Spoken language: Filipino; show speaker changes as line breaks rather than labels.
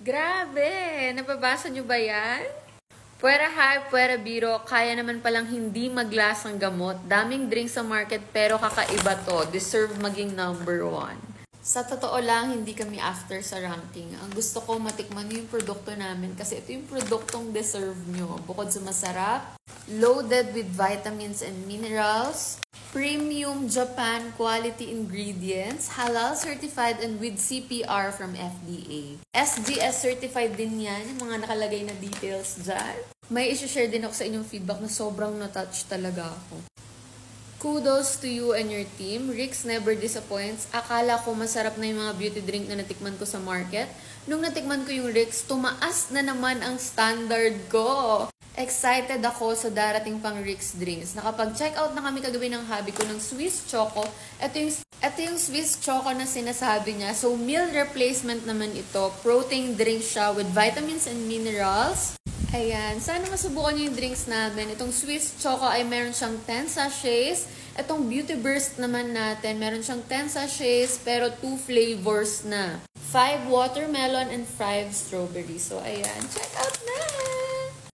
Grabe! Nababasa nyo ba yan? Puwera hype, puwera biro, kaya naman palang hindi maglasang gamot. Daming drink sa market pero kakaiba to. Deserve maging #1. Sa totoo lang, hindi kami after sa ranking. Ang gusto ko matikman yung produkto namin kasi ito yung produktong deserve nyo. Bukod sa masarap, loaded with vitamins and minerals, premium Japan quality ingredients, halal certified and with CPR from FDA. SGS certified din yan, yung mga nakalagay na details dyan. May isi-share din ako sa inyong feedback na sobrang na-touch talaga ako. Kudos to you and your team. Rix never disappoints. Akala ko masarap na yung mga beauty drink na natikman ko sa market. Nung natikman ko yung Rix, tumaas na naman ang standard ko. Excited ako sa darating pang Rix drinks. Nakapag-check out na kami kagabi ng hubby ko ng Swiss Choco. Ito yung Swiss Choco na sinasabi niya. So, meal replacement naman ito. Protein drink siya with vitamins and minerals. Ayan, sana masubukan nyo yung drinks namin. Itong Swiss Choco ay meron siyang 10 sachets. Itong Beauty Burst naman natin, meron siyang 10 sachets pero 2 flavors na. 5 watermelon and 5 strawberry. So, ayan, check out na!